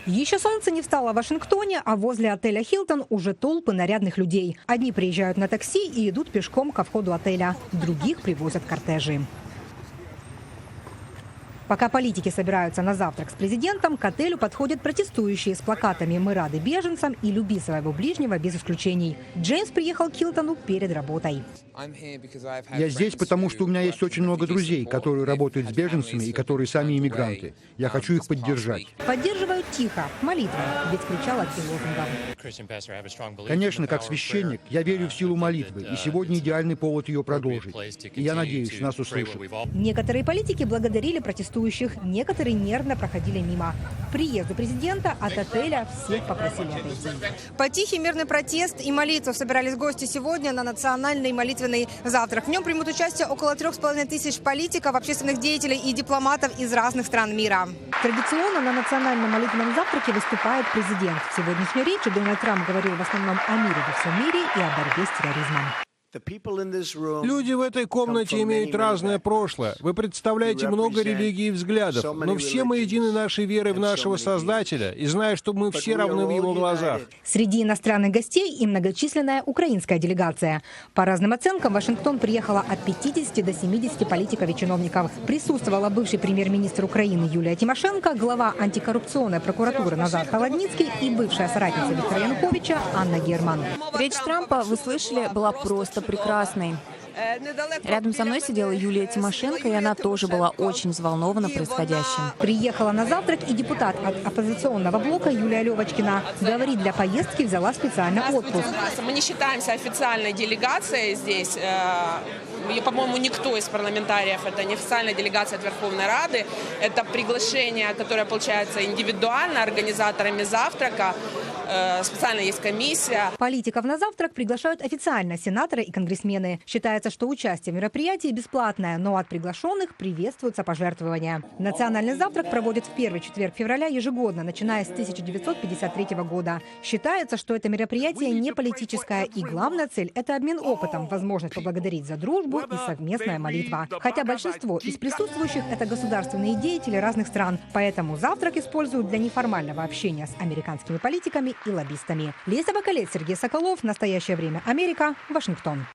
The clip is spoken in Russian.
Еще солнце не встало в Вашингтоне, а возле отеля «Хилтон» уже толпы нарядных людей. Одни приезжают на такси и идут пешком ко входу отеля. Других привозят кортежи. Пока политики собираются на завтрак с президентом, к отелю подходят протестующие с плакатами «Мы рады беженцам» и «Люби своего ближнего без исключений». Джеймс приехал к Хилтону перед работой. Я здесь, потому что у меня есть очень много друзей, которые работают с беженцами и которые сами иммигранты. Я хочу их поддержать. Поддерживают тихо, молитвой, ведь кричал от лозунгов. Конечно, как священник, я верю в силу молитвы, и сегодня идеальный повод ее продолжить. И я надеюсь, нас услышат. Некоторые политики благодарили протестующих, некоторые нервно проходили мимо. К приезду президента от отеля всех попросили отойти. По тихий мирный протест и молитву собирались гости сегодня на национальный молитвенный завтрак. В нем примут участие около 3500 политиков, общественных деятелей и дипломатов из разных стран мира. Традиционно на национальном молитвенном завтраке выступает президент. В сегодняшней речи Дональд Трамп говорил в основном о мире во всем мире и о борьбе с терроризмом. Люди в этой комнате имеют разное прошлое. Вы представляете много религий и взглядов, но все мы едины нашей верой в нашего Создателя и зная, что мы все равны в Его глазах. Среди иностранных гостей и многочисленная украинская делегация. По разным оценкам, в Вашингтон приехало от 50 до 70 политиков и чиновников. Присутствовала бывший премьер-министр Украины Юлия Тимошенко, глава антикоррупционной прокуратуры Назар Холодницкий и бывшая соратница Виктора Януковича Анна Герман. Речь Трампа, вы слышали, была просто прекрасной. Рядом со мной сидела Юлия Тимошенко, и она тоже была очень взволнована происходящим. Приехала на завтрак и депутат от оппозиционного блока Юлия Левочкина. Говорит, для поездки взяла специальный отпуск. Мы не считаемся официальной делегацией здесь. И, по-моему, никто из парламентариев, это не официальная делегация от Верховной Рады. Это приглашение, которое получается индивидуально организаторами завтрака. Специально есть комиссия. Политиков на завтрак приглашают официально сенаторы и конгрессмены. Считается, что участие в мероприятии бесплатное, но от приглашенных приветствуются пожертвования. Национальный завтрак проводят в первый четверг февраля ежегодно, начиная с 1953 года. Считается, что это мероприятие не политическое, и главная цель – это обмен опытом, возможность поблагодарить за дружбу и совместная молитва. Хотя большинство из присутствующих – это государственные деятели разных стран, поэтому завтрак используют для неформального общения с американскими политиками и лоббистами. Леся Бакалет, Сергей Соколов. Настоящее время. Америка. Вашингтон.